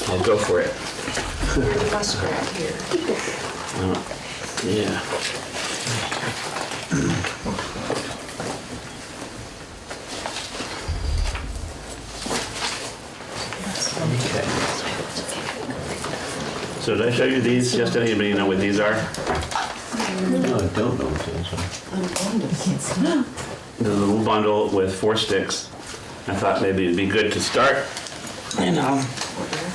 I'll go for it. You're the muskrat here. Yeah. Okay. So did I show you these? Just anybody know what these are? No, I don't know what those are. The little bundle with 4 sticks. I thought maybe it'd be good to start,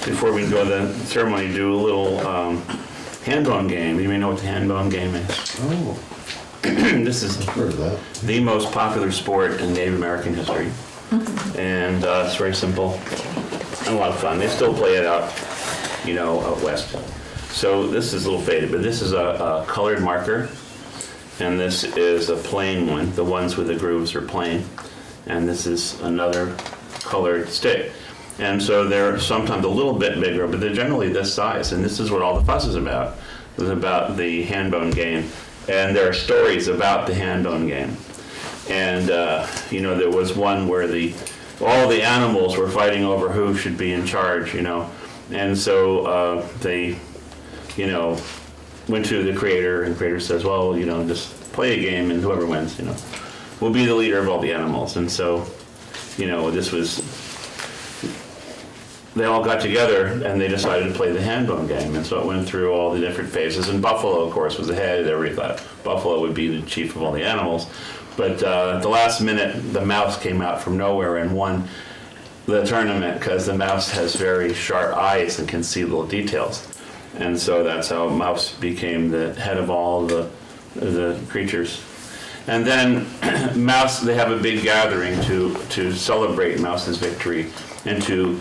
before we go to the ceremony, do a little hand-bone game. You may know what the hand-bone game is. Oh, This is I've heard of that. the most popular sport in Native American history. And it's very simple and a lot of fun. They still play it out, out west. So this is a little faded, but this is a colored marker. And this is a plain one. The ones with the grooves are plain. And this is another colored stick. And so they're sometimes a little bit bigger, but they're generally this size. And this is what all the fuss is about. It's about the hand-bone game. And there are stories about the hand-bone game. And, there was one where all the animals were fighting over who should be in charge, And so they, went to the creator, and the creator says, well, just play a game, and whoever wins, will be the leader of all the animals. And so, they all got together and they decided to play the hand-bone game. And so it went through all the different phases. And Buffalo, of course, was ahead. Everybody thought Buffalo would be the chief of all the animals. But at the last minute, the mouse came out from nowhere and won the tournament because the mouse has very sharp eyes and can see little details. And so that's how mouse became the head of all the creatures. And then mouse, they have a big gathering to celebrate Mouse's victory and to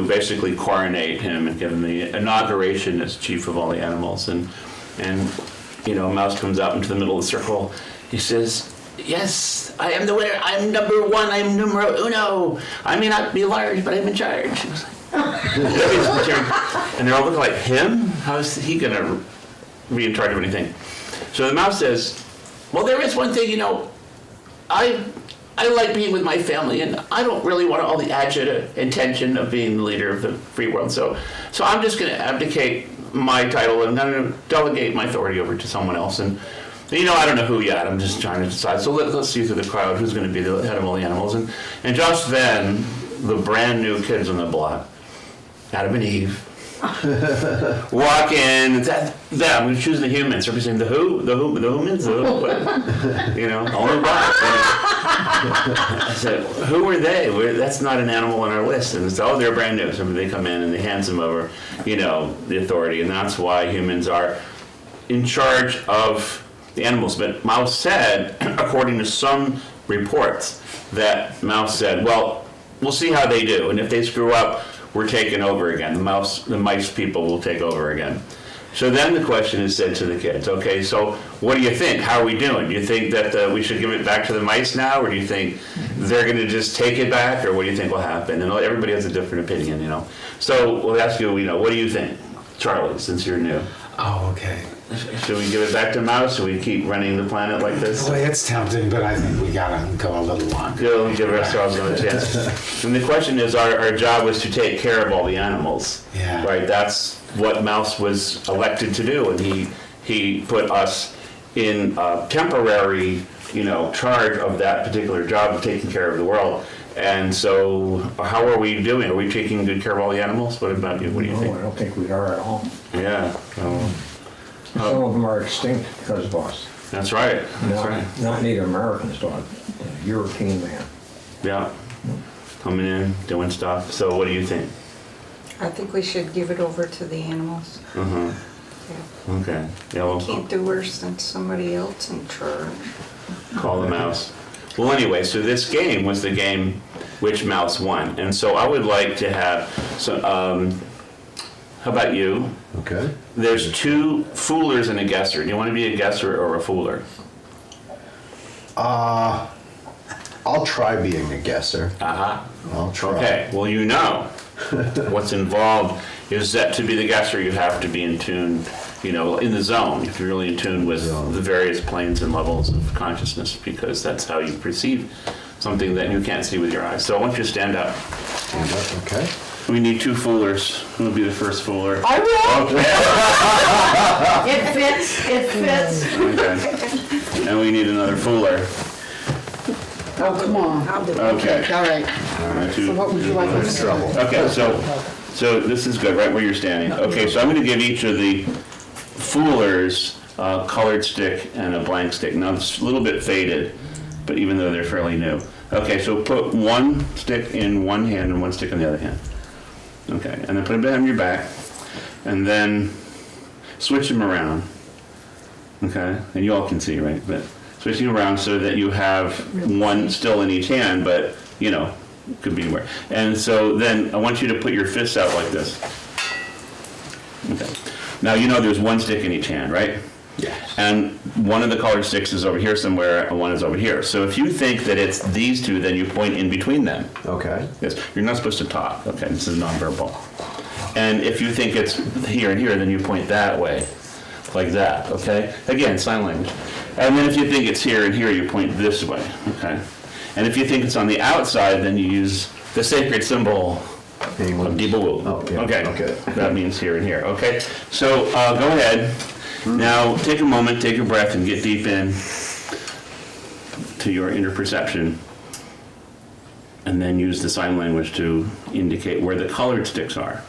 basically coronate him and give him the inauguration as chief of all the animals. And Mouse comes out into the middle of the circle. He says, yes, I am the winner. I'm number one. I'm numero uno. I may not be large, but I'm in charge. He was like, and they're all looking like, him? How is he going to be in charge of anything? So the mouse says, well, there is one thing, I like being with my family, and I don't really want all the adjective intention of being the leader of the free world. So I'm just going to abdicate my title and I'm going to delegate my authority over to someone else. And I don't know who yet. I'm just trying to decide. So let's see through the crowd who's going to be the head of all the animals. And just then, the brand new kids on the block, Adam and Eve, walk in. I'm going to choose the humans. Everybody's saying the who, the humans, only black. I said, who are they? That's not an animal on our list. And it's, they're brand new. So they come in and they hand them over, the authority. And that's why humans are in charge of the animals. But Mouse said, according to some reports, that Mouse said, well, we'll see how they do. And if they screw up, we're taking over again. The mice people will take over again. So then the question is said to the kids, okay, so what do you think? How are we doing? Do you think that we should give it back to the mice now? Or do you think they're going to just take it back? Or what do you think will happen? And everybody has a different opinion, So we'll ask you, what do you think? Charlie, since you're new. Oh, okay. Should we give it back to Mouse? Should we keep running the planet like this? Well, it's tempting, but I think we gotta go a little longer. We'll give ourselves another chance. And the question is, our job was to take care of all the animals. Yeah. Right? That's what Mouse was elected to do, and he put us in temporary, charge of that particular job of taking care of the world. And so, how are we doing? Are we taking good care of all the animals? What about you? What do you think? No, I don't think we are at all. Yeah. Some of them are extinct because of us. That's right. Not Native Americans, but European man. Yeah. Coming in, doing stuff. So what do you think? I think we should give it over to the animals. Uh-huh. Yeah. Okay. Yeah, well, Can't do worse than somebody else in charge. call the mouse. Well, anyway, so this game was the game which mouse won. And so I would like to have some, how about you? Okay. There's 2 foolers and a guesser. Do you want to be a guesser or a fooler? I'll try being a guesser. Uh-huh. I'll try. Okay, well, what's involved is that to be the guesser, you have to be in tune, in the zone. You have to be really in tune with the various planes and levels of consciousness, because that's how you perceive something that you can't see with your eyes. So I want you to stand up. Stand up, okay. We need 2 fullers. Who will be the first fuller? I will. Okay. It fits. Okay. And we need another fuller. Oh, come on. I'll do it. Okay. All right. Two. So what would you like us to do? Okay, so this is good, right where you're standing. Okay, so I'm gonna give each of the fullers a colored stick and a blank stick. Now, it's a little bit faded, but even though they're fairly new. Okay, so put one stick in one hand and one stick in the other hand. Okay, and then put it behind your back, and then switch them around. Okay, and you all can see, right? But switching around so that you have one still in each hand, but, you know, could be anywhere. And so then I want you to put your fists out like this. Okay. Now, you know there's one stick in each hand, right? Yes. And one of the colored sticks is over here somewhere, and one is over here. So if you think that it's these two, then you point in between them. Okay. Yes, you're not supposed to talk. Okay, this is nonverbal. And if you think it's here and here, then you point that way, like that, okay? Again, sign language. And then if you think it's here and here, you point this way, okay? And if you think it's on the outside, then you use the sacred symbol of Dibawu. Oh, yeah, Okay, okay. that means here and here, okay? So go ahead. Now take a moment, take a breath, and get deep in to your inner perception. And then use the sign language to indicate where the colored sticks are.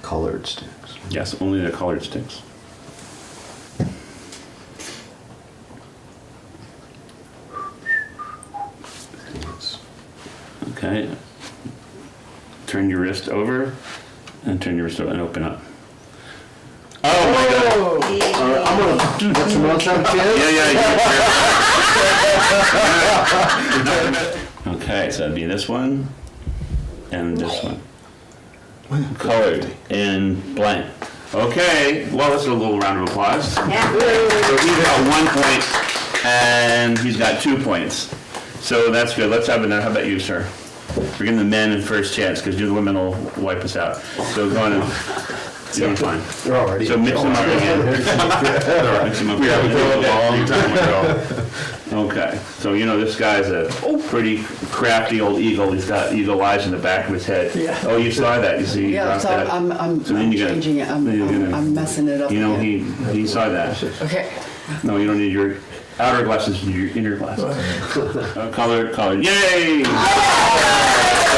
Colored sticks. Yes, only the colored sticks. Okay. Turn your wrist over and turn your wrist over and open up. Oh my God. I'm gonna do that some else out Yeah. Okay, so that'd be this one and this one. Colored in blank. Okay, well, that's a little round of applause. So he's got 1 point and he's got 2 points. So that's good. Let's have another. How about you, sir? We're giving the men a first chance because you, the women, will wipe us out. So go on and you're doing fine. They're already. So mix them up again. Mix them up again. Okay, so you know this guy's a pretty crafty old eagle. He's got eagle eyes in the back of his head. Yeah. Oh, you saw that? You see? he Yeah, dropped so that. I'm So then you gotta- changing it. then you're gonna- I'm messing it up. You know, again. he saw that. Okay. No, you don't need your outer glasses, you need your inner glasses. Colored. Yay! So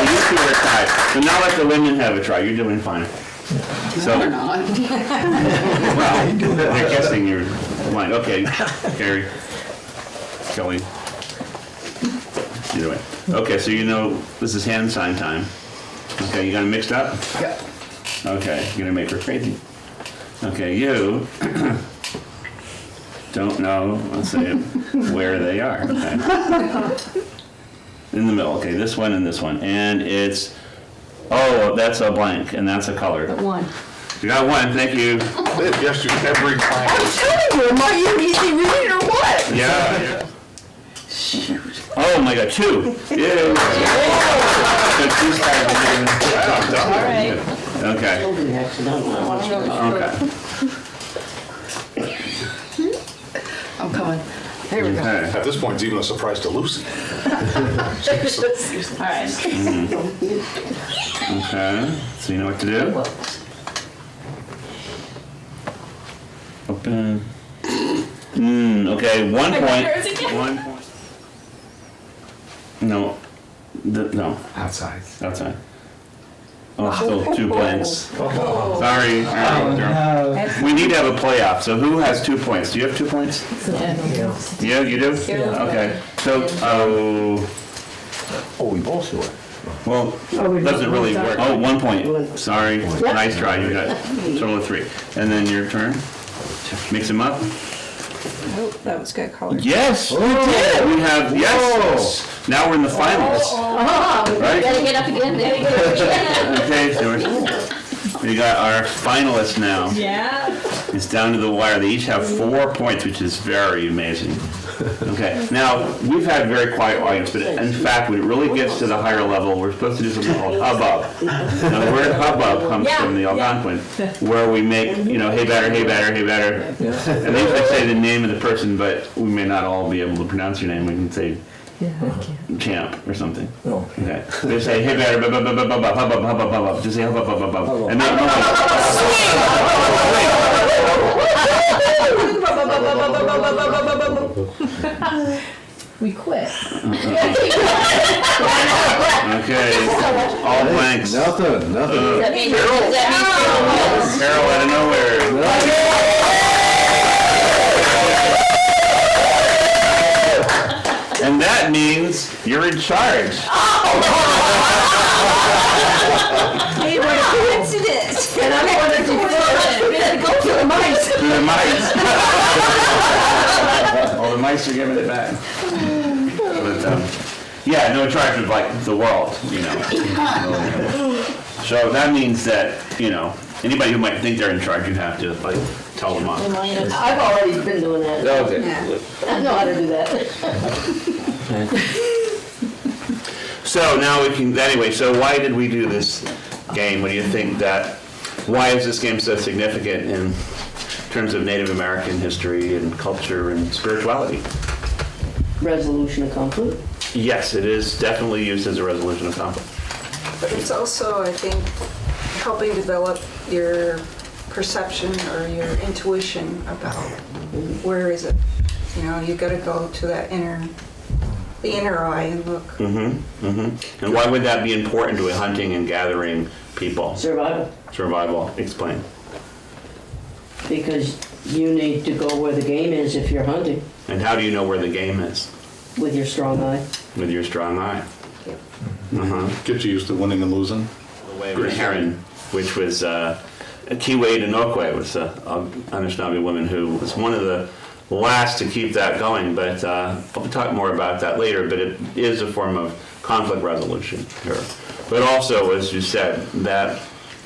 you two are tied. So now let the women have a try. You're doing fine. So, No, we're not. well, they're guessing you're blind. Okay, Carrie, Kelly. Either way. Okay, so you know this is hand sign time. Okay, you got them mixed up? Yeah. Okay, you're gonna make her crazy. Okay, you don't know, let's say, where they are. Okay. In the middle. Okay, this one and this one. And it's, oh, that's a blank and that's a color. One. You got one, thank you. Yes, you every time. I'm telling you, am I easy reading or what? Yeah. Oh my God, 2. Yeah. So 2 sides are getting- All right. Okay. Okay. I'm coming. Here we go. Okay. At this point, it's even a surprise to Lucy. All right. Okay. So you know what to do? Open. Okay, 1 point. 1 point. No. No. Outside. Outside. Oh, still 2 blanks. Sorry. All right. We need to have a playoff. So who has 2 points? Do you have 2 points? Yeah, you do? Okay. So, Oh, we both do it. well, doesn't really work. Oh, 1 point. Sorry. Nice try. You got a total of 3. And then your turn. Mix them up. Oh, that was good color. Yes, we did. We have, yes. Now we're in the finals. Right? Gotta get up again. There you go. Okay, so we got our finalists now. Yeah. It's down to the wire. They each have 4 points, which is very amazing. Okay, now, we've had very quiet audience, but in fact, when it really gets to the higher level, we're supposed to do something called hubbub. Now, the word hubbub comes from the Algonquin, where we make, you know, hey batter, hey batter, hey batter. And they usually say the name of the person, but we may not all be able to pronounce your name. We can say, champ or something. No. Okay. They say, hey, better, just say, and then, We quit. okay, all blanks. Nothing. That means, that means Carol out of nowhere. And that means you're in charge. Hey, what a coincidence. and I'm going to go to the mice. To the mice. All the mice are giving it back. But, yeah, no, in charge of like the world, you know. So that means that, you know, anybody who might think they're in charge, you have to like tell them off. I've already been doing that. Okay. Yeah. I know how to do that. So now we can, anyway, so why did we do this game? What do you think why is this game so significant in terms of Native American history and culture and spirituality? Resolution of conflict. Yes, it is definitely used as a resolution of conflict. But it's also, I think, helping develop your perception or your intuition about where is it. You know, you got to go to that the inner eye and look. Mm-hmm, mm-hmm. And why would that be important to a hunting and gathering people? Survival. Survival, explain. Because you need to go where the game is if you're hunting And how do you know where the game is? with your strong eye. With your strong eye. Yep. Uh-huh. Get you used to winning and losing. The way of the heron, which was Kiwe Inokwe, was a Anishinaabe woman who was one of the last to keep that going, but I'll talk more about that later, but it is a form of conflict resolution here. But also, as you said, that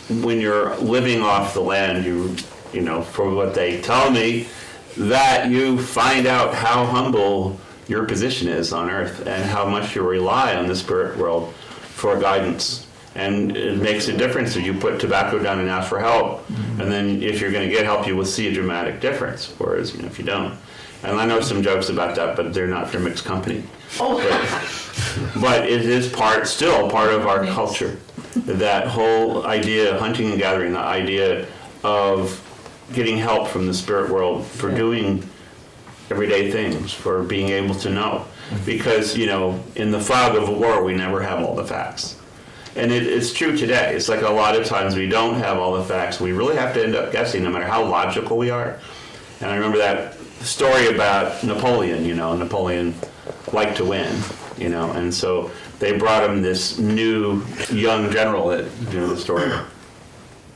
when you're living off the land, you know, for what they tell me, that you find out how humble your position is on earth and how much you rely on the spirit world for guidance. And it makes a difference if you put tobacco down and ask for help. And then if you're going to get help, you will see a dramatic difference. Whereas, you know, if you don't. And I know some jokes about that, but they're not for mixed company. But it is still part of our culture. That whole idea of hunting and gathering, the idea of getting help from the spirit world for doing everyday things, for being able to know. Because, you know, in the fog of war, we never have all the facts. And it's true today. It's like a lot of times we don't have all the facts. We really have to end up guessing no matter how logical we are. And I remember that story about Napoleon, you know, Napoleon liked to win, you know, and so they brought him this new young general that, you know, the story,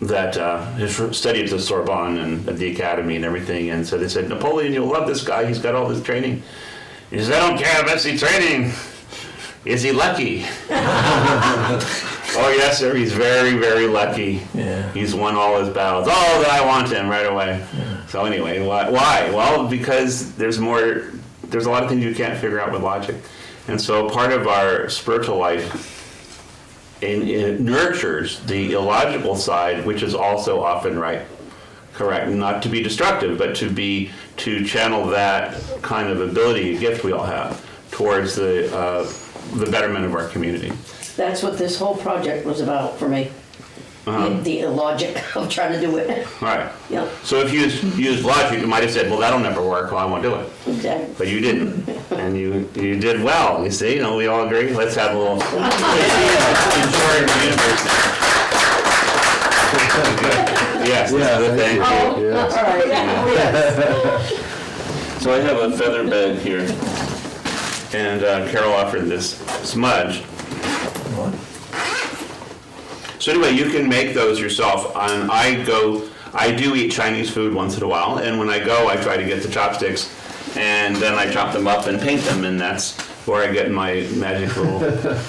that has studied at the Sorbonne and at the academy and everything. And so they said, Napoleon, you'll love this guy. He's got all this training. He says, I don't care about the training. Is he lucky? Oh, yes, sir. He's very, very lucky. Yeah. He's won all his battles. Oh, then I want him right away. Yeah. So anyway, why? Well, because there's a lot of things you can't figure out with logic. And so part of our spiritual life, it nurtures the illogical side, which is also often correct. Not to be destructive, but to channel that kind of ability, gift we all have, towards the betterment of our community. That's what this whole project was about for me. The logic of trying to do it. Right. Yep, So if you used logic, you might have said, well, that'll never work, well, I won't do it. exactly. But you didn't. And you did well. You see, you know, we all agree. Let's have a little enjoying the universe. Yes, thank you. All right. So I have a feather bed here. And Carol offered this smudge. So anyway, you can make those yourself. And I do eat Chinese food once in a while, and when I go, I try to get the chopsticks, and then I chop them up and paint them, and that's where I get my magic little,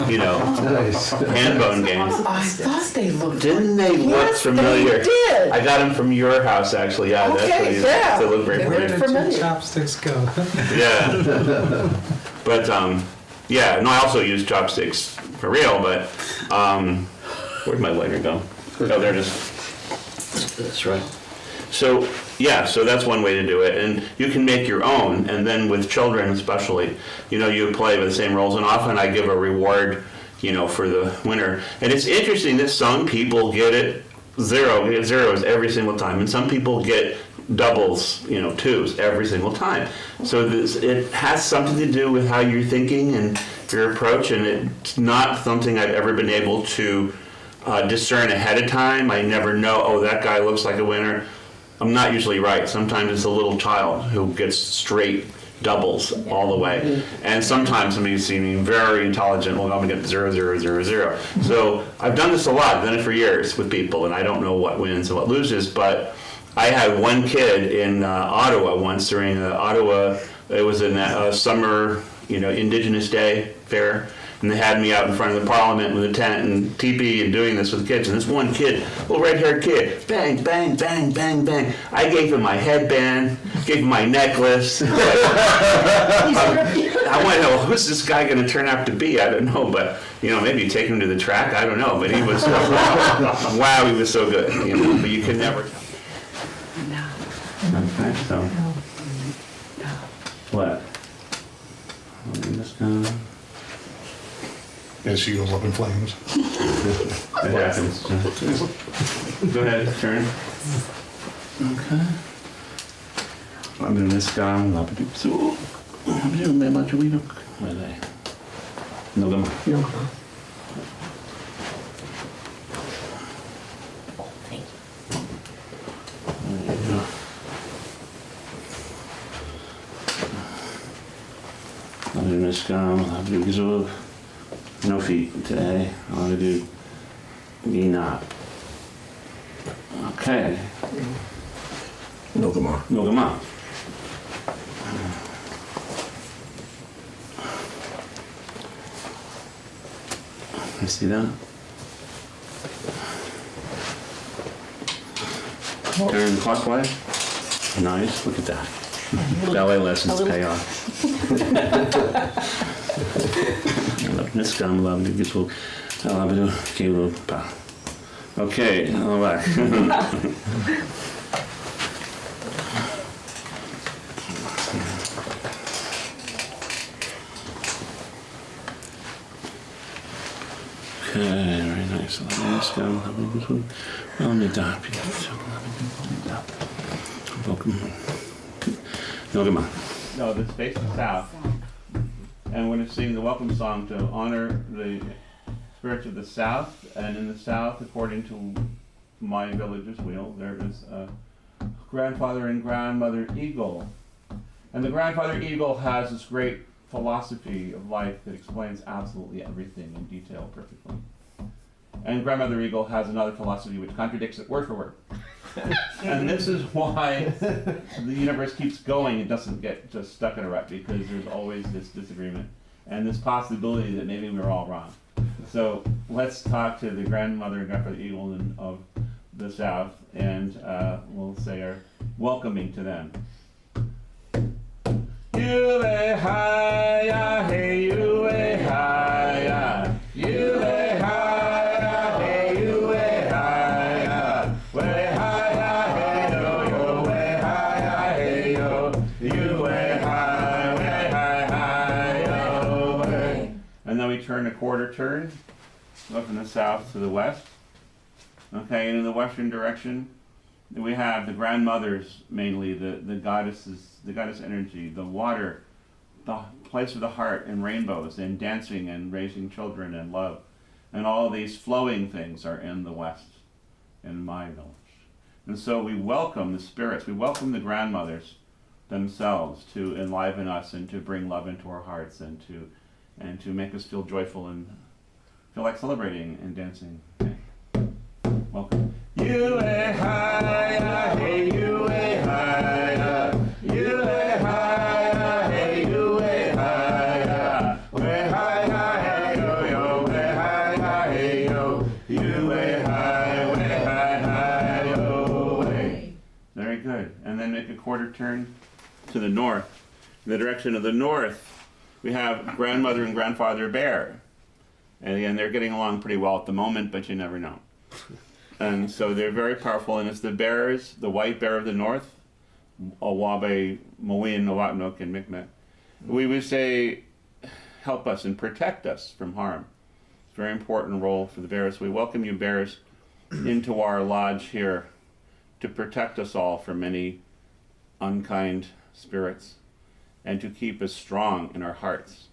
you know, hand bone games. I thought they looked. Didn't they look familiar? They did. I got them from your house, actually. Yeah, that's Okay, what yeah. they look very Where pretty. did familiar. Chopsticks go. Yeah. But, yeah, no, I also use chopsticks for real, but, where'd my lighter go? Oh, there it is. That's right. So, yeah, so that's one way to do it. And you can make your own, and then with children especially, you play with the same roles. And often I give a reward, for the winner. And it's interesting that some people get it zeros every single time, and some people get doubles, twos every single time. So it has something to do with how you're thinking and your approach, and it's not something I've ever been able to discern ahead of time. I never know, oh, that guy looks like a winner. I'm not usually right. Sometimes it's a little child who gets straight doubles all the way. And sometimes somebody seeming very intelligent, well, I'm gonna get 0, 0, 0, 0. So I've done this a lot, I've done it for years with people, and I don't know what wins and what loses, but I had one kid in Ottawa once during Ottawa, it was a summer, Indigenous Day fair, and they had me out in front of the Parliament with a tent and teepee and doing this with kids. And this one kid, little red-haired kid, bang, bang, bang, bang, bang. I gave him my headband, gave him my necklace. I want to know, who's this guy going to turn out to be? I don't know, but maybe take him to the track. I don't know, but he was wow, he was so good. But you can never tell. Okay, so what? Just And she goes up in flames. it happens. Go ahead, turn. Okay. I'm doing this guy. I'm not doing so. I'm doing that much. We don't. Where are they? No, come on. No. There you go. I'm doing this guy. I'm doing this. No feet today. I'm gonna do knee knot. Okay. No, come on. No, come on. You see that? Turn clockwise. Nice. Look at that. Ballet lessons pay off. This gum love to get to okay, all right. Okay, very nice. This gum well, me down. Welcome. No, come on. No, this faces south. And we're going to sing the welcome song to honor the spirits of the South. And in the South, according to my village's wheel, there is a grandfather and grandmother eagle. And the grandfather eagle has this great philosophy of life that explains absolutely everything in detail perfectly. And grandmother eagle has another philosophy which contradicts it word for word. And this is why the universe keeps going. It doesn't get just stuck in a rut, because there's always this disagreement and this possibility that maybe we're all wrong. So let's talk to the grandmother and grandfather eagle of the South, and we'll say our welcoming to them. You-eh-hi-ya, hey, you-eh-hi-ya, you-eh-hi-ya, hey, you-eh-hi-ya, we-hi-ya, hey-yo, yo, we-hi-ya, hey-yo, you-eh-hi, we-hi-hi-yo, we. And then we turn a quarter turn, go from the south to the west. Okay, and in the western direction, we have the grandmothers, mainly the goddesses, the goddess energy, the water, the place of the heart, and rainbows, and dancing, and raising children, and love, and all these flowing things are in the west, in my village. And so we welcome the spirits, we welcome the grandmothers themselves to enliven us and to bring love into our hearts and to make us feel joyful and feel like celebrating and dancing. Okay. Welcome. You-eh-hi-ya, hey, you-eh-hi-ya, you-eh-hi-ya, hey, you-eh-hi-ya, we-hi-ya, hey-yo-yo, we-hi-ya, hey-yo, you-eh-hi, we-hi-hi-yo, we. Very good. And then make a quarter turn to the north. In the direction of the north, we have grandmother and grandfather bear. And again, they're getting along pretty well at the moment, but you never know. And so they're very powerful, and it's the bears, the white bear of the north, Awabe, Mowin, Nawatnook, and Micmac. We would say, help us and protect us from harm. It's a very important role for the bears. We welcome you, bears, into our lodge here to protect us all from any unkind spirits and to keep us strong in our hearts.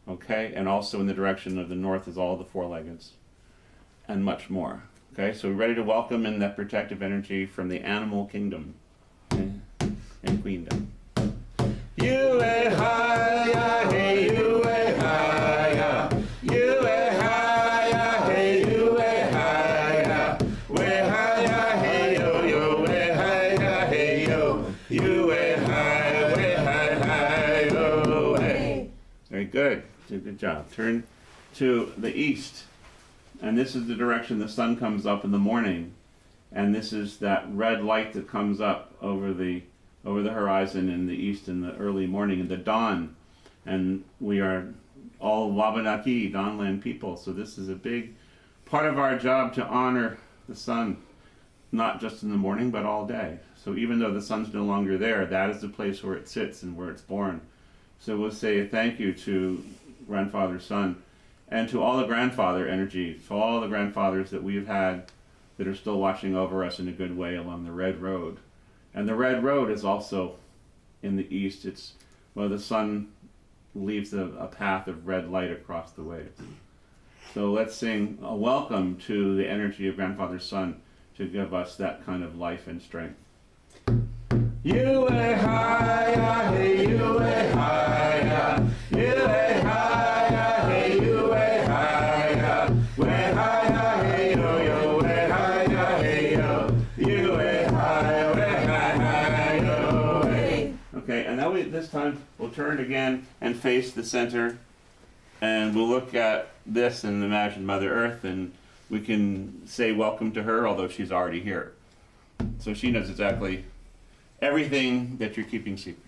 Okay? And also in the direction of the north is all the four-leggeds and much more. Okay? So we're ready to welcome in that protective energy from the animal kingdom and queendom. You higher, hey, you higher, you higher, hey, you higher, we higher, hey, yo, we higher, hey, yo, you higher, we higher, yo, hey. Very good. Good job. Turn to the east, and this is the direction the sun comes up in the morning, and this is that red light that comes up over the horizon in the east in the early morning, in the dawn. And we are all Wabanaki, Dawnland people. So this is a big part of our job to honor the sun, not just in the morning, but all day. So even though the sun's no longer there, that is the place where it sits and where it's born. So we'll say a thank you to Grandfather Sun and to all the grandfather energy, to all the grandfathers that we've had that are still watching over us in a good way along the Red Road. And the Red Road is also in the east. It's where the sun leaves a path of red light across the waves. So let's sing a welcome to the energy of Grandfather Sun to give us that kind of life and strength. You higher, hey, you higher, you higher, hey, you higher, we higher, hey, yo, yo, we higher, hey, yo, you higher, we higher, yo, hey. Okay, and now this time we'll turn again and face the center, and we'll look at this and imagine Mother Earth, and we can say welcome to her, although she's already here. So she knows exactly everything that you're keeping secret.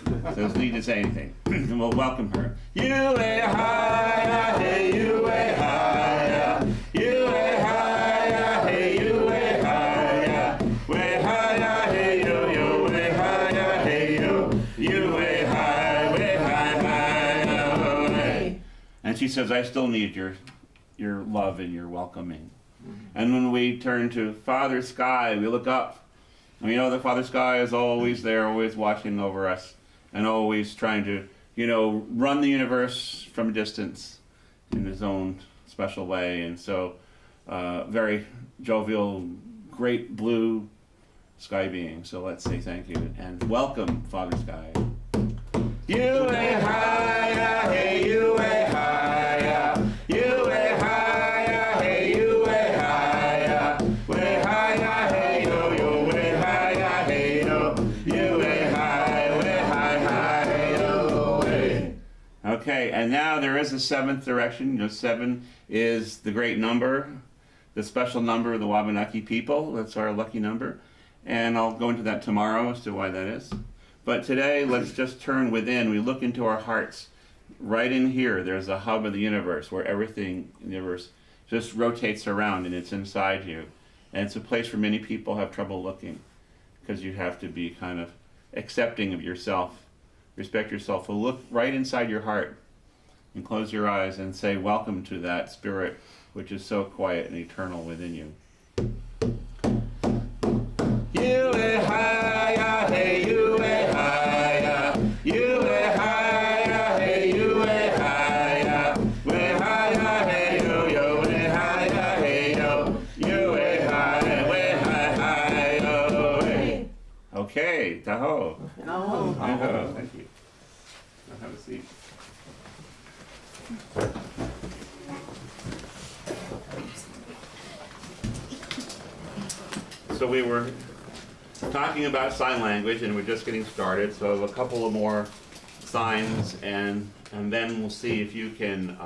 So there's no need to say anything. And we'll welcome her. You higher, hey, you higher, you higher, hey, you higher, we higher, hey, yo, yo, we higher, hey, yo, you higher, we higher, hey. And she says, I still need your love and your welcoming. And when we turn to Father Sky, we look up. And we know that Father Sky is always there, always watching over us, and always trying to, run the universe from a distance in his own special way. And so, very jovial, great blue sky being. So let's say thank you and welcome, Father Sky. You ain't higher, hey, you ain't higher, you ain't higher, hey, you ain't higher, we're higher, hey, yo, yo, we're higher, hey, yo, you ain't high, we're high, yo, hey. Okay, and now there is a seventh direction. 7 is the great number, the special number of the Wabanaki people. That's our lucky number. And I'll go into that tomorrow as to why that is. But today, let's just turn within. We look into our hearts. Right in here, there's a hub of the universe where everything in the universe just rotates around, and it's inside you. And it's a place where many people have trouble looking because you have to be kind of accepting of yourself, respect yourself. So look right inside your heart and close your eyes and say welcome to that spirit which is so quiet and eternal within you. You are higher, hey, you are higher, you are higher, hey, you are higher, we're higher, hey, yo, yo, we're higher, hey, yo, you are higher, we're higher, yo, hey. Okay, taho. Taho, thank you. Now have a seat. So we were talking about sign language, and we're just getting started. So a couple of more signs, and then we'll see if you can,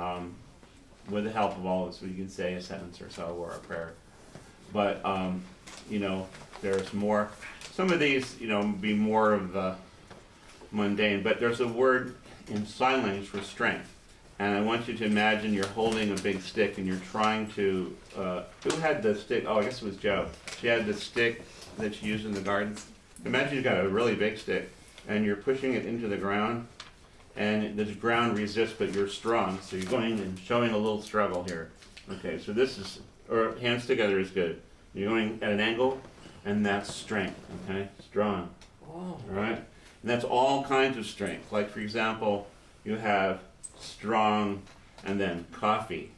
with the help of all of us, we can say a sentence or so or a prayer. But there's more. Some of these, be more of the mundane. But there's a word in sign language for strength, and I want you to imagine you're holding a big stick and you're trying to, who had the stick? Oh, I guess it was Joe. She had the stick that she used in the garden. Imagine you've got a really big stick and you're pushing it into the ground, and the ground resists, but you're strong. So you're going and showing a little struggle here. Okay, so this is, or hands together is good. You're going at an angle, and that's strength, okay? Strong, all right? And that's all kinds of strength. Like, for example, you have strong and then coffee,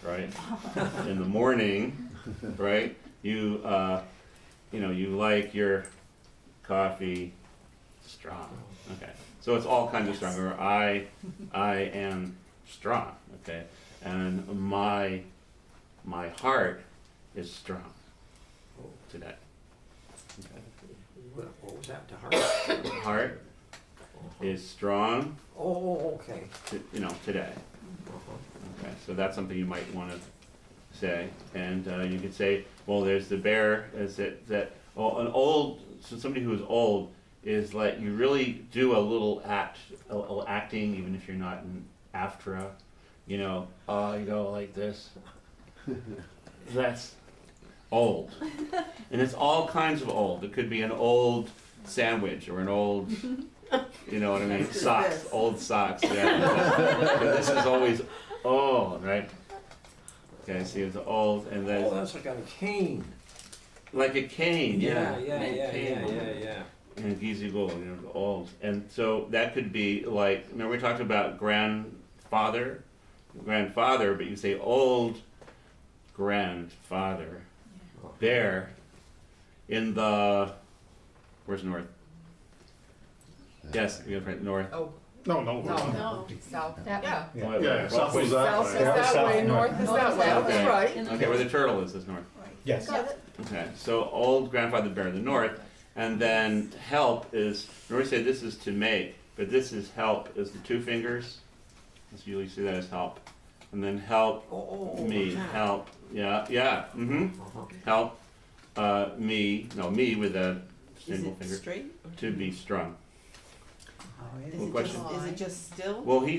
right? In the morning, right? You like your coffee strong, okay? So it's all kinds of strong. Or I am strong, okay? And my heart is strong today. Okay. What was that, to heart? Heart is strong, Oh, okay. today. Okay, so that's something you might want to say. And you could say, well, there's the bear, so somebody who is old is like, you really do a little acting, even if you're not in AFTRA, you go like this. That's old. And it's all kinds of old. It could be an old sandwich or an old, you know what I mean, socks, old socks, yeah. This is always old, right? Okay, see, it's old, and then, Oh, that's like a cane. like a cane, yeah. Yeah. And easy goal, old. And so that could be like, remember we talked about grandfather, but you say old grandfather. There, in the, where's north? Yes, you have north. Oh, No. no, south, yeah. Yeah, south is South is that. that way, north is that way, Okay. that's right. Okay, where the turtle is north. Yes. Okay, so old grandfather bear, the north, and then help is, remember we say this is to make, but this is help is the two fingers. Let's usually see that as help. And then help me, help, help me with a single finger, straight? to be strong. Is What it question? just, is it just still? Well,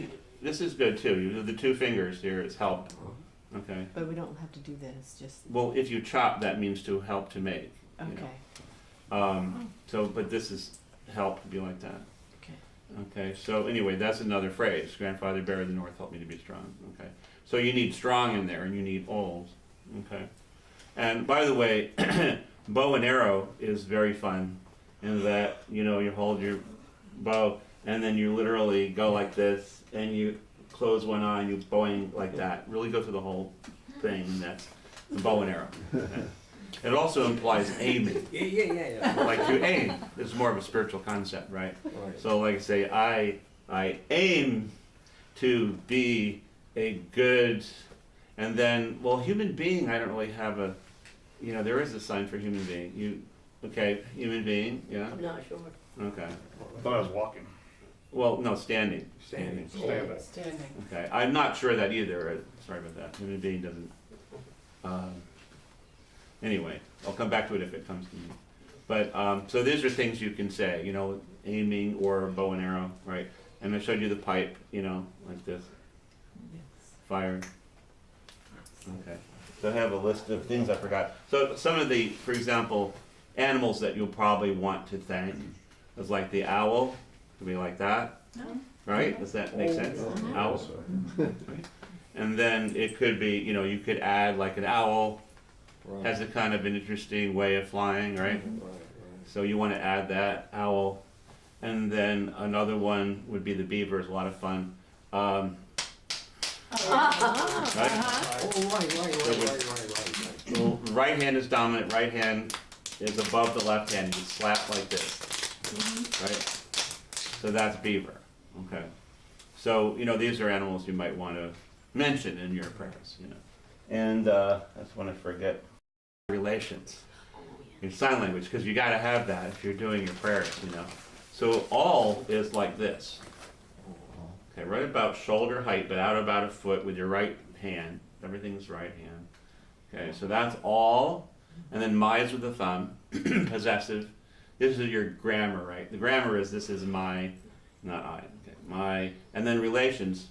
this is good too. You have the two fingers here is help. Okay. But we don't have to do this, just, Well, if you chop, that means to help to make. okay. So, but this is help to be like that. Okay. Okay, so anyway, that's another phrase. Grandfather bear of the north, help me to be strong. Okay, so you need strong in there, and you need old. Okay, and by the way, bow and arrow is very fun in that you hold your bow, and then you literally go like this, and you close one eye, and you bowing like that. Really go through the whole thing. And that's the bow and arrow. Okay. It also implies aiming. Yeah. Like to aim. This is more of a spiritual concept, right? Right. So like say, I aim to be a good, and then, well, human being, I don't really have a, there is a sign for human being. Human being, yeah? I'm not sure. Okay. I thought I was walking. Well, no, standing. Standing. Standing. Standing. Okay, I'm not sure of that either. Sorry about that. Human being doesn't. Anyway, I'll come back to it if it comes to me. But so these are things you can say, aiming or bow and arrow, right? And I showed you the pipe, like this, fire. Okay. So I have a list of things I forgot. So some of the, for example, animals that you'll probably want to thank is like the owl. Could be like that, right? Does that make sense? Owl. Right. And then it could be, you could add like an owl has a kind of an interesting way of flying, right? So you want to add that owl. And then another one would be the beaver. It's a lot of fun. Right? So right hand is dominant. Right hand is above the left hand. You slap like this, right? So that's beaver. Okay. So these are animals you might want to mention in your prayers. And I just want to forget relations in sign language, because you got to have that if you're doing your prayers. So all is like this. Okay, right about shoulder height, but out about a foot with your right hand. Everything's right hand. Okay, so that's all. And then my is with the thumb, possessive. This is your grammar, right? The grammar is this is my, not I. Okay, my, and then relations.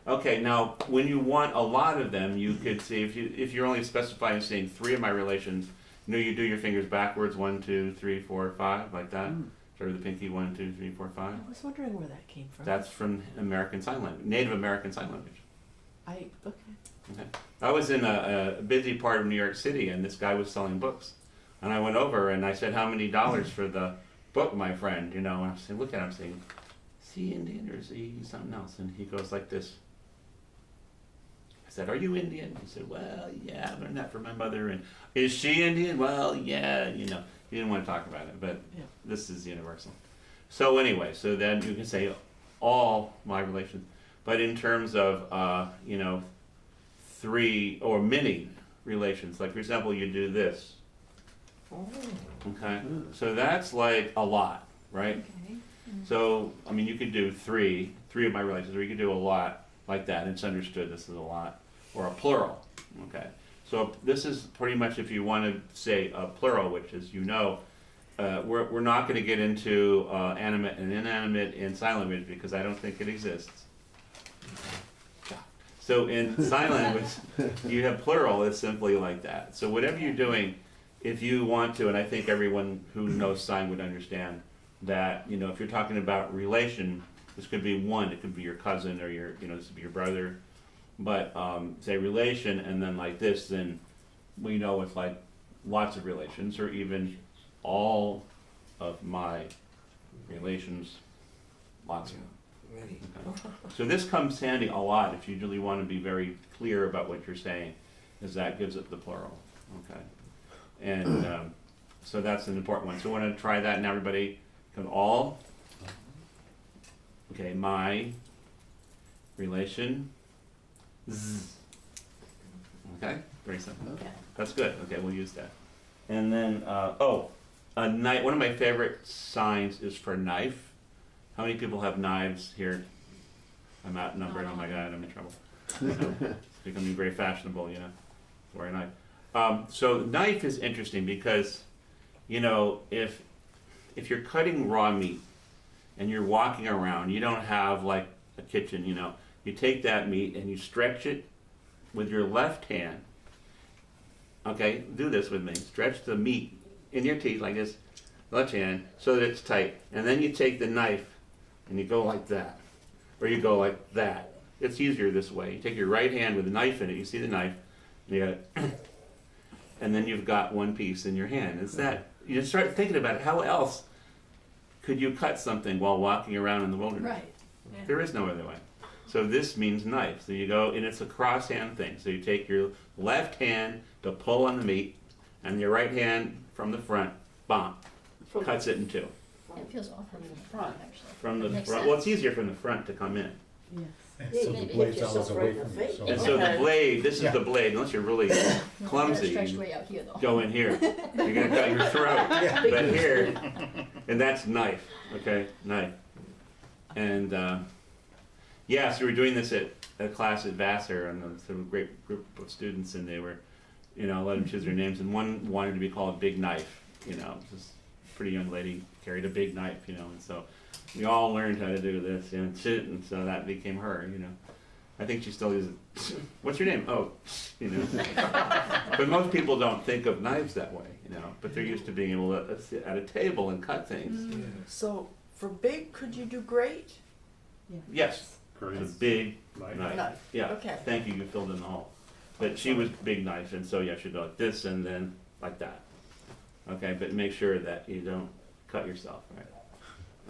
Okay, now when you want a lot of them, you could see if you're only specifying saying 3 of my relations, you do your fingers backwards, 1, 2, 3, 4, 5, like that. Sort of the pinky 1, 2, 3, 4, 5. I was wondering where that came from. That's from American Sign Language, Native American Sign Language. Okay. Okay. I was in a busy part of New York City, and this guy was selling books. And I went over and I said, "How many dollars for the book, my friend?" And I'm saying, look at him, saying, "Is he Indian or is he something else?" And he goes like this. I said, "Are you Indian?" He said, "Well, yeah, I learned that from my mother." And "Is she Indian?" "Well, yeah." He didn't want to talk about it, but Yeah. this is universal. So anyway, so then you can say all my relations. But in terms of, 3 or many relations, like for example, you do this. Okay, so that's like a lot, right? So, I mean, you could do three of my relations, or you could do a lot like that. It's understood this is a lot, or a plural, okay? So this is pretty much if you want to say a plural, which is, we're not going to get into animate and inanimate in sign language because I don't think it exists. So in sign language, you have plural, it's simply like that. So whatever you're doing, if you want to, and I think everyone who knows sign would understand that, if you're talking about relation, this could be one, it could be your cousin or this could be your brother. But say relation and then like this, then we know it's like lots of relations or even all of my relations, lots of them. Okay. So this comes handy a lot if you really want to be very clear about what you're saying, is that gives it the plural. Okay. And so that's an important one. So I want to try that and everybody can all. Okay, my relation. Okay, very simple. Okay. That's good. Okay, we'll use that. And then, a knife. One of my favorite signs is for knife. How many people have knives here? I'm outnumbered. Oh my God, I'm in trouble. It's becoming very fashionable, to wear a knife. So knife is interesting because, if you're cutting raw meat and you're walking around, you don't have like a kitchen, you take that meat and you stretch it with your left hand. Okay, do this with me. Stretch the meat in your teeth like this, left hand, so that it's tight. And then you take the knife and you go like that, or you go like that. It's easier this way. You take your right hand with a knife in it, you see the knife, and you got and then you've got one piece in your hand. It's that, you start thinking about it, how else could you cut something while walking around in the wilderness? Right. Yeah. There is no other way. So this means knife. So you go, and it's a cross hand thing. So you take your left hand to pull on the meat, and your right hand from the front, bam, cuts it in two. It feels awkward from the front, actually. From the Makes front, sense. well, it's easier from the front to come in. Yes. And so the Maybe. blade's Hit always yourself away right in from the you. face. So And so the blade, this is Yeah. the blade, unless you're really clumsy, Stretched you way out here, though. go in here. You're gonna cut your throat. But here, and that's knife, okay, knife. And so we were doing this at a class at Vassar, and there was a great group of students, and they were, I let them choose their names, and one wanted to be called Big Knife, this pretty young lady carried a big knife, and so we all learned how to do this, and shit, and so that became her, I think she still uses it. What's your name? Oh, But most people don't think of knives that way, but they're used to being able to sit at a table and cut things. So for big, could you do great? Yes, it's a big Knife. knife. Knife. Yeah, Okay. thank you, you filled in the hole. But she was big knife, and so she'd go like this and then like that. Okay, but make sure that you don't cut yourself, right?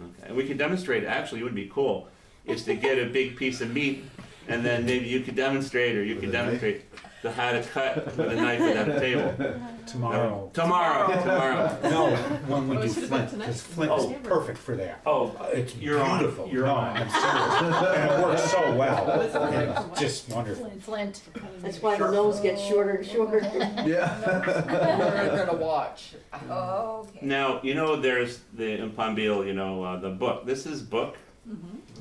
Okay, and we can demonstrate, actually, it would be cool, is to get a big piece of meat, and then maybe you could demonstrate, or you could demonstrate how to cut with a knife at a table. Tomorrow. Tomorrow. No, when we Oh, do we should've Flint, done tonight. because Flint Oh. is perfect for that. Oh, It's you're on. beautiful. You're no, on. I'm serious. And it works so well. It's just wonderful. Flint. That's why the nose gets shorter and shorter. We're gonna watch. Oh, okay. Now, there's the in Palmville, the book. This is book.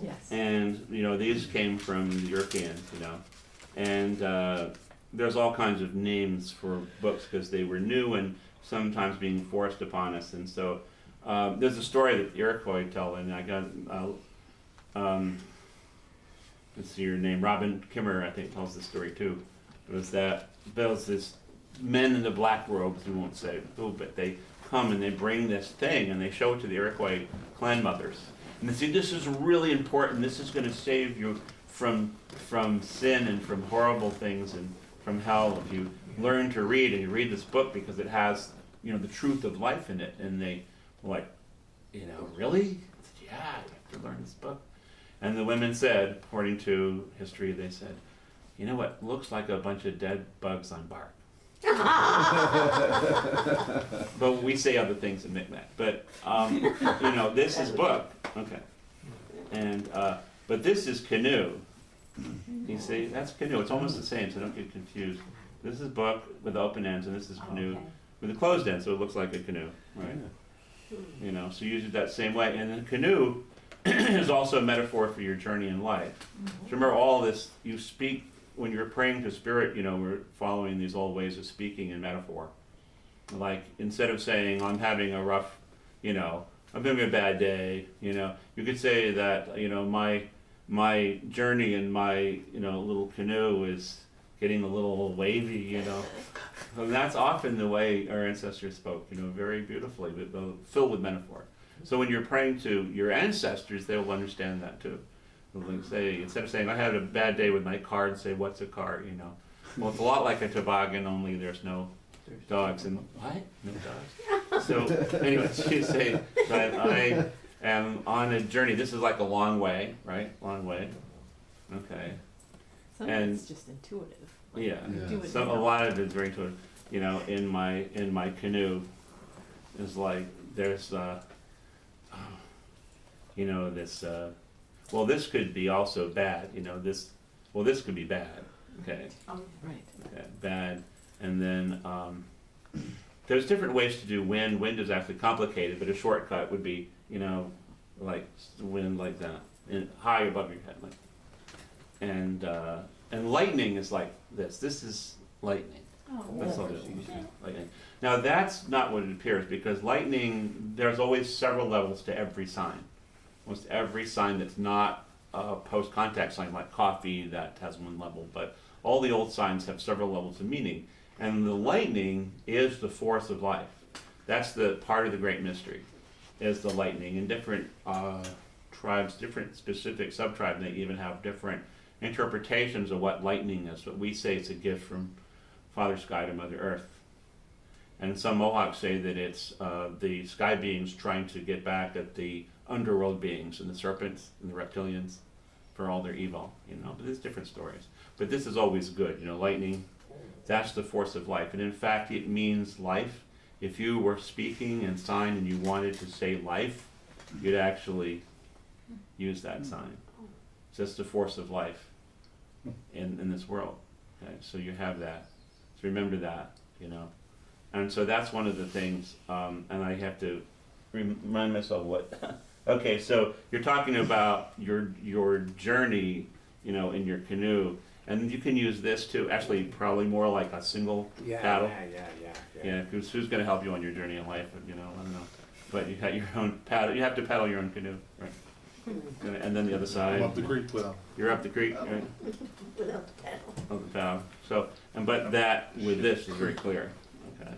Yes. And, these came from the Europeans, and there's all kinds of names for books because they were new and sometimes being forced upon us. And so there's a story that the Iroquois tell, and I got, it's your name, Robin Kimmer, I think, tells the story too. It was that there's this men in the black robes, we won't say who, but they come and they bring this thing and they show it to the Iroquois clan mothers. And they say, this is really important, this is gonna save you from sin and from horrible things and from hell if you learn to read and you read this book because it has, you know, the truth of life in it. And they were like, you know, really? I said, yeah, you have to learn this book. And the women said, according to history, they said, you know what, looks like a bunch of dead bugs on bark. But we say other things in Micmac. But, you know, this is book. Okay. And, but this is canoe. You see, that's canoe. It's almost the same, so don't get confused. This is book with open ends, and this is canoe with a closed end, so it looks like a canoe, right? You know, so use it that same way. And then canoe is also a metaphor for your journey in life. So remember all this, you speak, when you're praying to spirit, you know, we're following these old ways of speaking in metaphor. Like, instead of saying, I'm having a rough, you know, I'm having a bad day, you know, you could say that, you know, my journey in my, you know, little canoe is getting a little wavy, you know. And that's often the way our ancestors spoke, you know, very beautifully, but filled with metaphor. So when you're praying to your ancestors, they'll understand that too. They'll say, instead of saying, I had a bad day with my car, and say, what's a car, you know. Well, it's a lot like a toboggan, only there's no dogs. And what? No dogs? So anyway, you say that I am on a journey. This is like a long way, right? Long way. Okay. Sometimes it's just intuitive. Like, Yeah. you do it So a now. lot of it's very intuitive. You know, in my canoe is like there's you know, this well, this could be also bad, you know, this could be bad. Okay. Right. Okay, bad. And then there's different ways to do wind. Wind is actually complicated, but a shortcut would be, you know, like wind like that, and high above your head, like. And lightning is like this. This is lightning. That's all it is. Lightning. Now that's not what it appears, because lightning, there's always several levels to every sign. Almost every sign that's not a post-contact sign, like coffee, that has one level, but all the old signs have several levels of meaning. And the lightning is the force of life. That's the part of the great mystery, is the lightning. And different tribes, different specific sub-tribes, they even have different interpretations of what lightning is. But we say it's a gift from Father Sky to Mother Earth. And some Mohawks say that it's the sky beings trying to get back at the underworld beings and the serpents and the reptilians for all their evil, you know. But there's different stories. But this is always good, you know, lightning, that's the force of life. And in fact, it means life. If you were speaking and sign and you wanted to say life, you'd actually use that sign. It's just the force of life in this world. Okay, so you have that. So remember that, you know. And so that's one of the things, and I have to remind myself what. Okay, so you're talking about your journey, you know, in your canoe, and you can use this too. Actually, probably more like a single paddle. Yeah, because who's going to help you on your journey in life? You know, I don't know. But you have your own paddle. You have to paddle your own canoe, right? And then the other side. Up the creek without. You're up the creek, right? Without the paddle. Of the paddle. So, but that with this is very clear. Okay.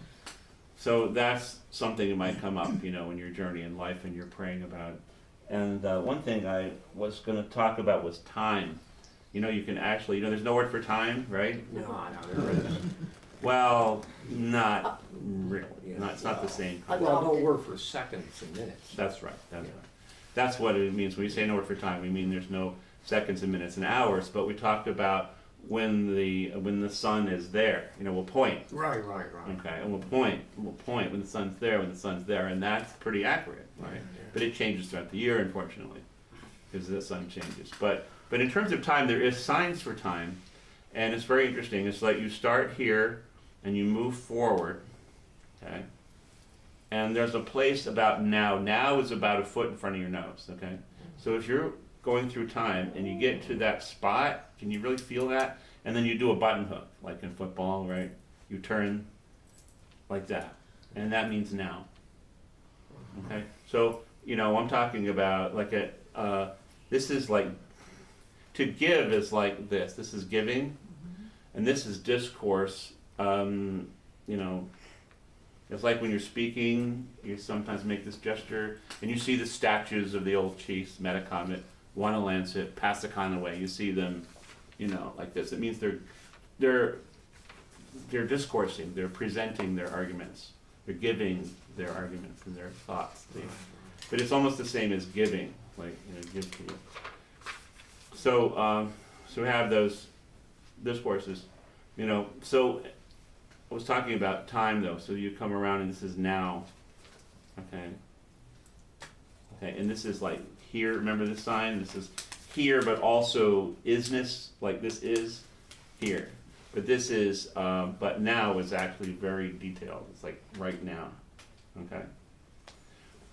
So that's something that might come up, you know, in your journey in life and you're praying about. And one thing I was going to talk about was time. You know, you can actually, you know, there's no word for time, right? No, there is. Well, not really. It's not the same. Well, no word for seconds and minutes. That's right. That's right. That's what it means when we say no word for time. We mean there's no seconds and minutes and hours. But we talked about when the sun is there. You know, we'll point. Right. Okay, and we'll point when the sun's there, and that's pretty accurate, right? But it changes throughout the year, unfortunately, because the sun changes. But in terms of time, there is signs for time, and it's very interesting. It's like you start here and you move forward, okay? And there's a place about now. Now is about a foot in front of your nose, okay? So if you're going through time and you get to that spot, can you really feel that? And then you do a button hook, like in football, right? You turn like that, and that means now. Okay, so you know I'm talking about like this is like to give is like this. This is giving, and this is discourse. You know, it's like when you're speaking, you sometimes make this gesture, and you see the statues of the old chiefs, Metacomet, Wanalancet, Passaconaway. You see them, you know, like this. It means they're discoursing, they're presenting their arguments, they're giving their arguments and their thoughts. But it's almost the same as giving, like, you know, give to you. So, so we have those discourses, you know. So I was talking about time though. So you come around and this is now, okay. Okay, and this is like here. Remember this sign? This is here, but also isness. Like this is here. But this is, but now is actually very detailed. It's like right now, okay?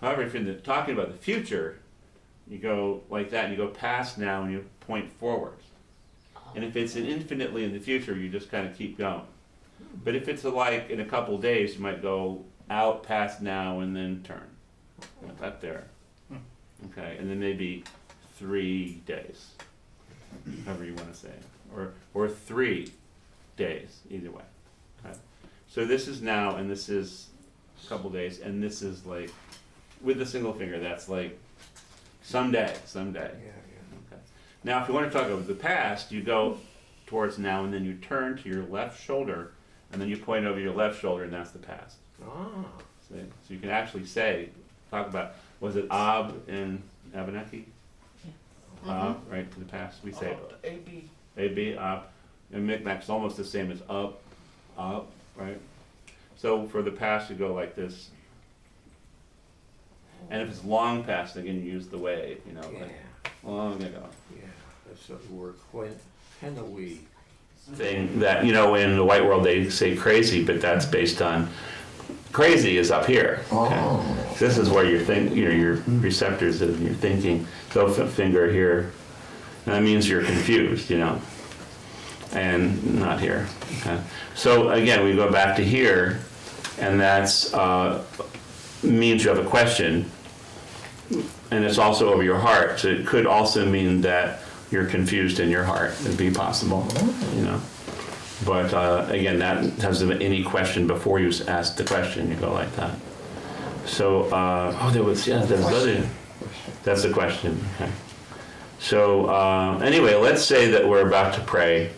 However, if you're talking about the future, you go like that, and you go past now, and you point forward. And if it's infinitely in the future, you just kind of keep going. But if it's like in a couple of days, you might go out past now and then turn. You know, that there. Okay, and then maybe 3 days, however you want to say it. Or 3 days, either way. Okay. So this is now, and this is a couple days, and this is like, with the single finger, that's like someday. Okay. Now, if you want to talk about the past, you go towards now, and then you turn to your left shoulder, and then you point over your left shoulder, and that's the past. See? So you can actually say, talk about, was it Ab in Abenaki? Right, to the past. We say A-B. A-B, Ab. And Micmac's almost the same as up, right? So for the past, you go like this. And if it's long past, again, you use the wave, you know, like long ago. Yeah, that's a word, kind of we. Thing that, you know, in the white world they say crazy, but that's based on, crazy is up here. Okay? So this is where your receptors and your thinking, so finger here, and that means you're confused, you know. And not here. Okay. So again, we go back to here, and that's means you have a question, and it's also over your heart. So it could also mean that you're confused in your heart. It'd be possible, you know. But again, that has any question before you ask the question. You go like that. So that's the question. Okay. So anyway, let's say that we're about to pray.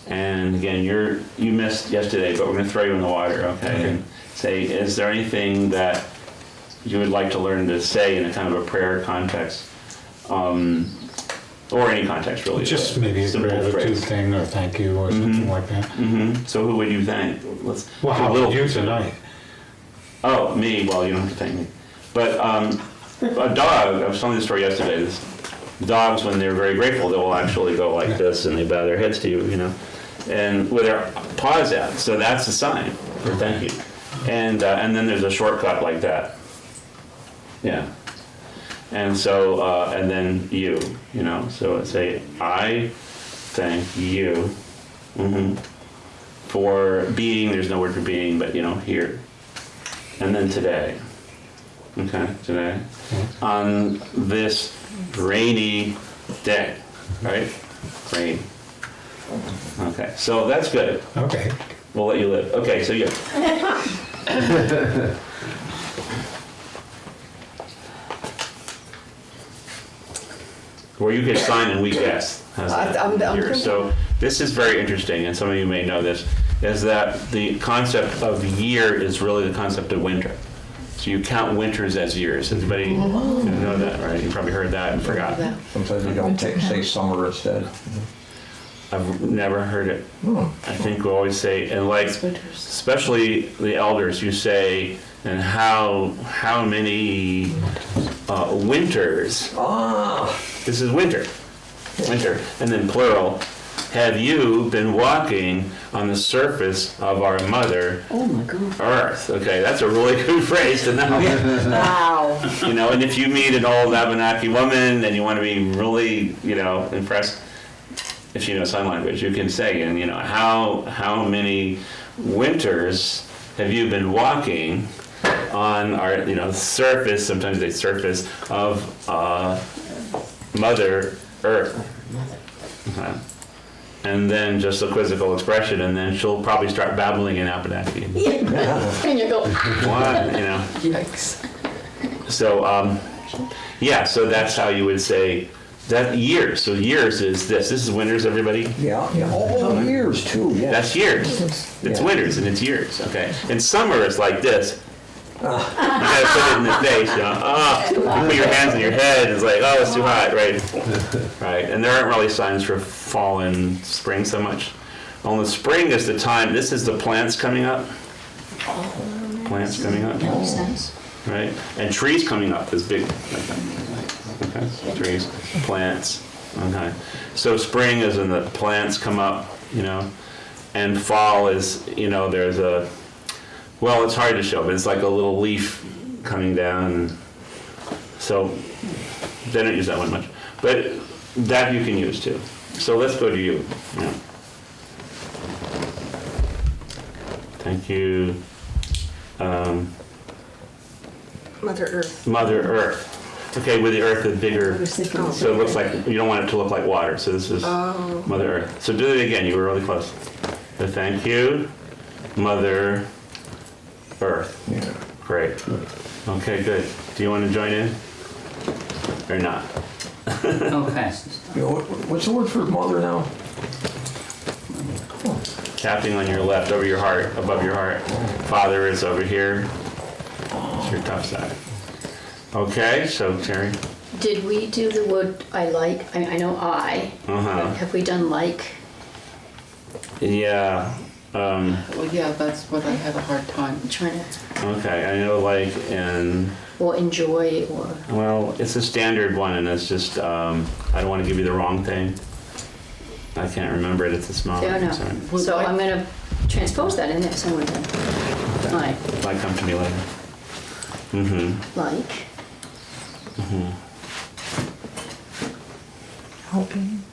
And again, you missed yesterday, but we're going to throw you in the water, okay? And say, is there anything that you would like to learn to say in a kind of a prayer context, or any context really? Just maybe a gratitude thing, or thank you, or something like that. So who would you thank? Well, how would you tonight? Oh, me? Well, you don't have to thank me. But a dog, I was telling the story yesterday, dogs, when they're very grateful, they will actually go like this, and they bow their heads to you, you know, and with their paws out. So that's a sign for thank you. And then there's a shortcut like that. Yeah. And so, and then you know, so it's say, I thank you for being, there's no word for being, but, you know, here. And then today. Okay, today. On this rainy day, right? Rain. Okay, so that's good. Okay. We'll let you live. Okay, so yeah. Or you could sign and we guess. How's that? I'm So this is very interesting, and some of you may know this, is that the concept of year is really the concept of winter. So you count winters as years. Anybody know that, right? You probably heard that and forgot. Sometimes they don't say summer instead. I've never heard it. I think we always say, and like, especially the elders, you say, and how many winters? This is winter, and then plural. Have you been walking on the surface of our mother Earth? Okay, that's a really good phrase to know. Wow. You know, and if you meet an old Abenaki woman and you want to be really, you know, impressed, if you know sign language, you can say, and you know, how many winters have you been walking on our, you know, surface? Sometimes they surface of Mother Earth. Okay. And then just a quizzical expression, and then she'll probably start babbling in Abenaki. And you go, What, you know? Yikes. So, yeah, so that's how you would say that years. So years is this. This is winters, everybody? Yeah, yeah, oh, years too, yeah. That's years. It's Yeah. winters and it's years, okay? And summer is like this. You gotta put it in the face, you know? You put your hands on your head, it's like, oh, it's too hot, right? Right, and there aren't really signs for fall and spring so much. Only spring is the time, this is the plants coming up. Plants coming up, that makes sense. right? And trees coming up is big, like that. Okay, trees, plants, okay. So spring is when the plants come up, you know? And fall is, you know, there's a, well, it's hard to show, but it's like a little leaf coming down. So they don't use that one much. But that you can use too. So let's go to you. Yeah. Thank you. Mother Earth. Mother Earth. Okay, with the earth is bigger, so it looks like, you don't want it to look like water. So this is Oh. Mother Earth. So do it again, you were really close. So thank you, Mother Earth. Yeah. Great. Okay, good. Do you want to join in? Or not? Okay. You know, what's the word for mother now? Tapping on your left, over your heart, above your heart. Father is over here. It's your top side. Okay, so Terry. Did we do the word I like? I know I. Uh-huh. Have we done like? Yeah. Well, yeah, that's what I had a hard time. I'm trying to, Okay, I know like and, or enjoy, or, well, it's a standard one and it's just, I don't want to give you the wrong thing. I can't remember it, it's a small yeah, one, no. sorry. So I'm gonna transpose that in there somewhere then. Like, Might come to me later. Mm-hmm. like, Hoping.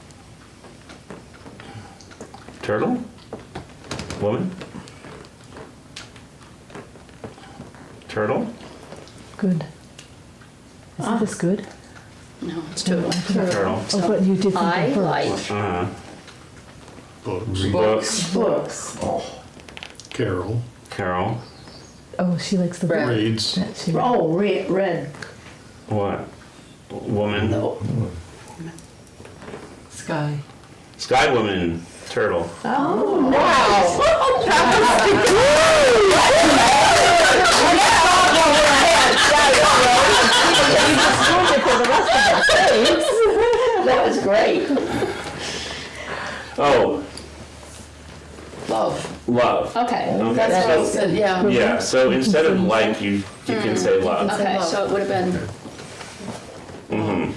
Turtle? Woman? Turtle? Good. Isn't this good? no, it's total. Turtle. Oh, but you did I something like, first. Uh-huh. Books. Books. Books. Carol. Carol. Oh, she likes the book. Reads. That she- oh, red. What? Woman? No. Sky. Sky woman. Turtle. Oh, that was great. Oh, Love. love. okay, Okay, That's what I so, said, yeah. yeah, so instead of like, you can say love. okay, so it would have been, Mm-hmm.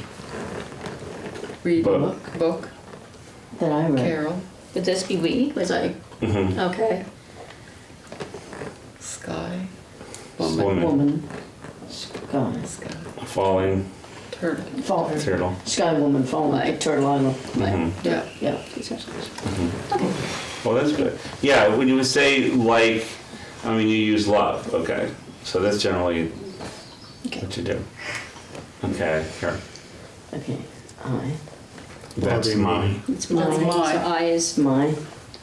Read Book. book. That I read. Carol. would this be we? Was I, Mm-hmm. okay, Sky. Woman. Woman. Sky. Sky. Falling. Turtle. Fall. Turtle. Sky woman falling like Turtle Island. Mhm. Yeah. Yeah. Well, that's good. Yeah, when you would say like, I mean, you use love. Okay, so that's generally okay. what you do. Okay, here. Okay. I. That's Loving mine. It's mine, so mine. I is, My.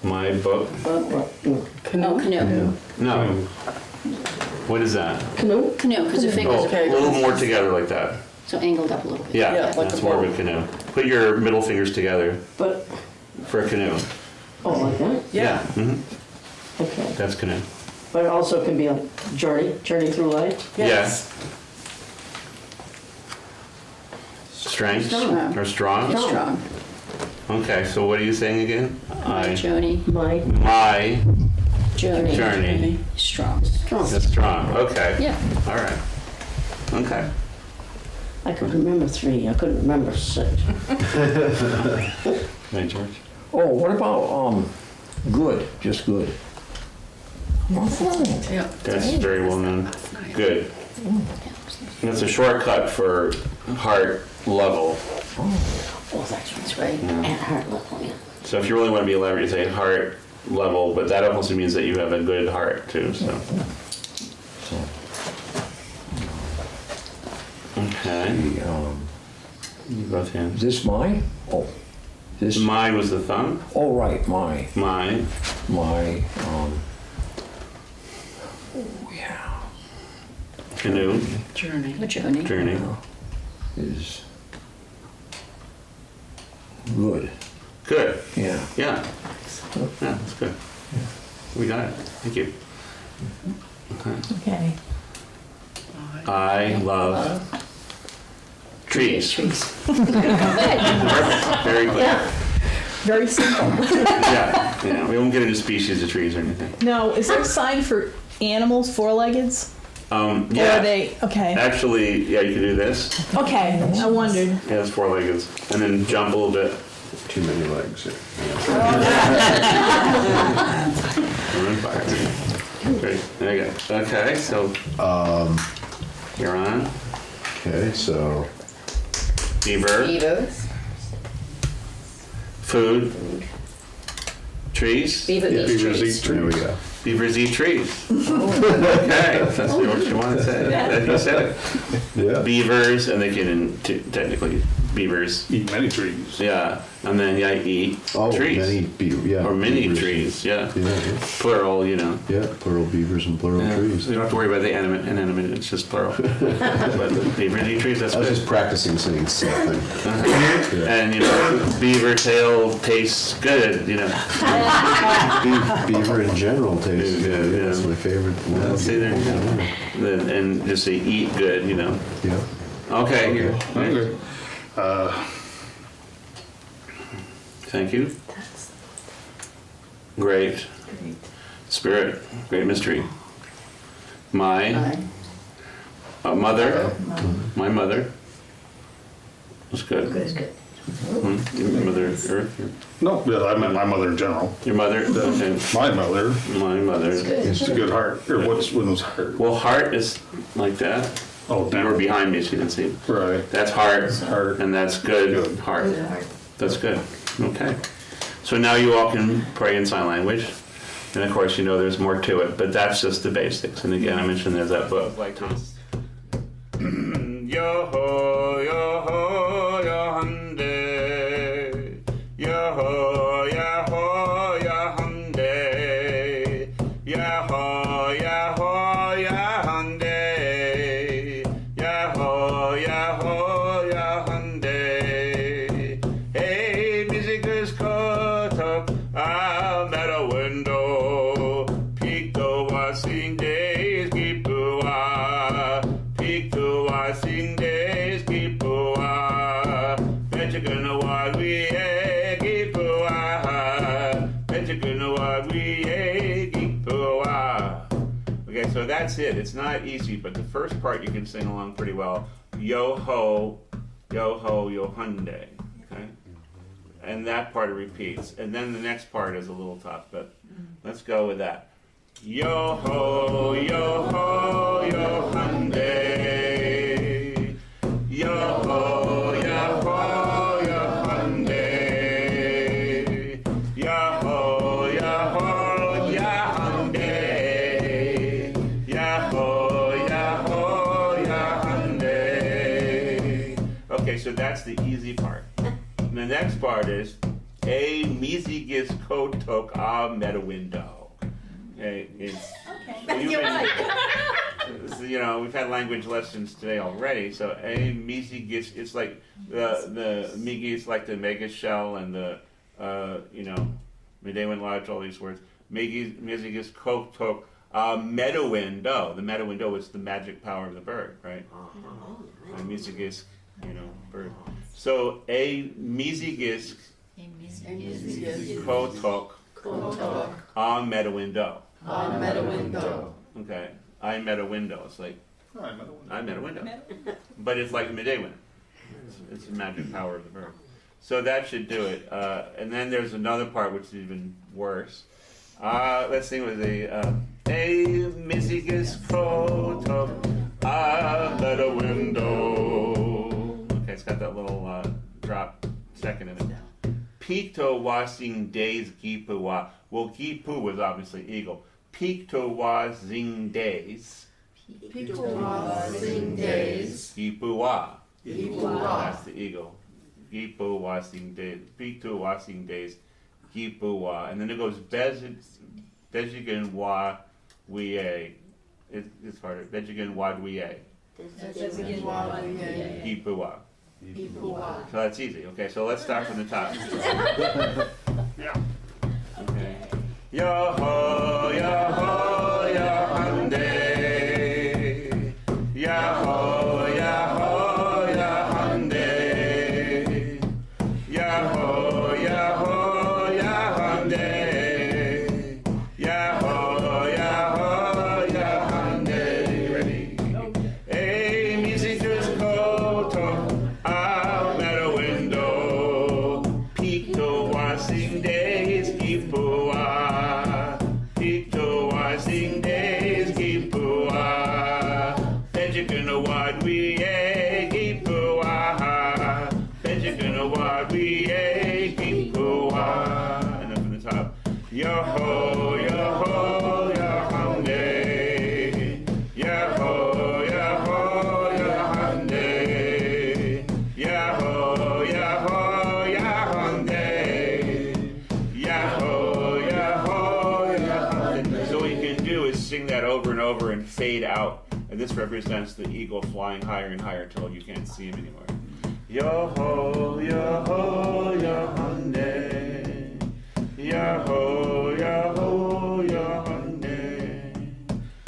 My book. What? oh, Canoe. canoe. No. What is that? Canoe. Canoe, because your fingers Oh, are, a little more together like that. so angled up a little bit. Yeah, Yeah, like that's a more of a boat. canoe. Put your middle fingers together But, for a canoe. oh, like that? Yeah. hmm Okay. That's canoe. But it also can be a journey through life. Yes. Strength Strong. or strong? Strong. Okay, so what are you saying again? My journey, My. My journey, journey strong. Strong. is strong. Okay. Yeah, All right. Okay. I could remember 3. I couldn't remember 6. Hey, George. Oh, what about, good, just good? Yeah. That's very well known. Good. That's a shortcut for heart level. Oh, that's right. At heart level, yeah. So if you really want to be elaborate, you say heart level, but that almost means that you have a good heart too. So. Okay. The, You both hands. is this mine? Oh, This, Mine was the thumb. oh, right, my, Mine. oh, yeah, Canoe. Journey. Journey. is good. Good. Yeah. Yeah. Yeah, that's good. We got it. Thank you. Okay. I love trees. Perfect. Very clear. Yeah. Very simple. Yeah. Yeah. We won't get into species of trees or anything. Now, is there a sign for animals, four-leggeds? Or are Yeah. they, okay. Actually, yeah, you can do this. Okay, I wondered. Yeah, it's four-legged. And then jump a little bit. Too many legs. We're on fire. Great. There you go. Okay, so you're on. Okay, so Beaver. Food. Trees. Beavers eat there we trees. go. Beavers eat trees. Okay, that's what you want to say. That you said it. Yeah. Beavers, and they can technically beavers. Eat many trees. Yeah, and then yeah, eat trees or mini beavers. trees. Yeah, Yeah, plural. You know. yeah, plural beavers and plural Yeah. trees. So you don't have to worry about the inanimate. It's just plural. But the beavers eat trees. That's I was good. just practicing saying something. Yeah. And you know, beaver tail tastes good. You know. Beaver in general tastes Yeah, good. yeah. That's my favorite one. See there. And just say eat good. You know. Yeah. Okay. Here. Okay. Thank you. Great. Spirit. Great mystery. My mother. My mother. That's good. Your mother Earth. No, yeah, I meant my mother in general. Your mother. Okay. My mother. My mother. It's a good heart. Or what's when was heart? Well, heart is like that. Oh, You were damn. behind me, so you didn't see. Right. That's heart. Heart. And that's good. Good. Heart. That's good. Okay. So now you all can pray in sign language. And of course, you know there's more to it, but that's just the basics. And again, I mentioned there's that book. Like this. Yo ho, yo ho, yo hunde. Yo ho, ya ho, ya hunde. Ya ho, ya ho, ya hunde. Ya ho, ya ho, ya hunde. Hey, music is caught up. I'm at a window. Peek to washing days, keep to peek to washing days, keep to bet you're gonna what we keep to bet you're gonna what we keep to Okay, so that's it. It's not easy, but the first part you can sing along pretty well. Yo ho, yo Hyundai. Okay? And that part it repeats. And then the next part is a little tough, but let's go with that. Yo ho, yo Hyundai. Yo ho, yo Hyundai. Yo ho, Hyundai. Yo ho, Hyundai. Okay, so that's the easy part. And the next part is a miziges kotok a meta window. Okay, you know, we've had language lessons today already. So a miziges, it's like the migi is like the mega shell and the you know, Medewan Lodge, all these words. Miziges kotok a meta window. The meta window is the magic power of the bird, right? Miziges, you know, bird. So a miziges kotok a meta window. Okay, I met a window. It's like I met a window, but it's like Medewin. It's the magic power of the verb. So that should do it. And then there's another part which is even worse. Let's sing with a miziges kotok a meta window. Okay, it's got that little drop second in it. Pito wasing days gipuwa. Well, gipu was obviously eagle. Pito wasing days. Gipuwa. That's the eagle. Gipu Wasing Days, Pitu Wasing Days, Gipu Wa, and then it goes Bejigan Wa Wie. It's harder. Bejigan Wa Wie. Gipu Wa. So that's easy. Okay, so let's start from the top. Yeah. Okay. Yo ho, yo ho, yo hande. Ya ho, ya ho, ya hande. Ya ho, ya ho, ya hande. Ya ho, ya ho, ya hande. Ready? Hey, music is koto out at a window. Pito washing days, kipua. Pito washing days, kipua. Pejikuna wad we a kipua. Pejikuna wad we a kipua. And then from the top. Yo ho, yo ho, yo hande. Yo ho, yo ho, yo hande. Yo ho, yo ho, yo hande. Yo ho, yo ho, yo hande. So what you can do is sing that over and over and fade out. And this represents the eagle flying higher and higher until you can't see him anymore. Yo ho, yo ho, yo hande. Ya ho, ya ho, ya hande.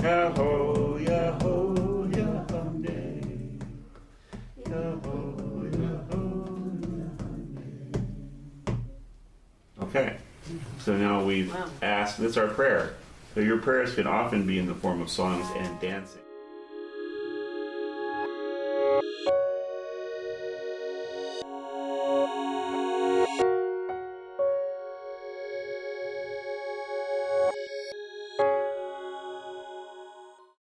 Ya ho, ya ho, ya hande. Ya ho, ya ho, ya hande. Okay, so now we've asked, that's our prayer. So your prayers can often be in the form of songs and dancing.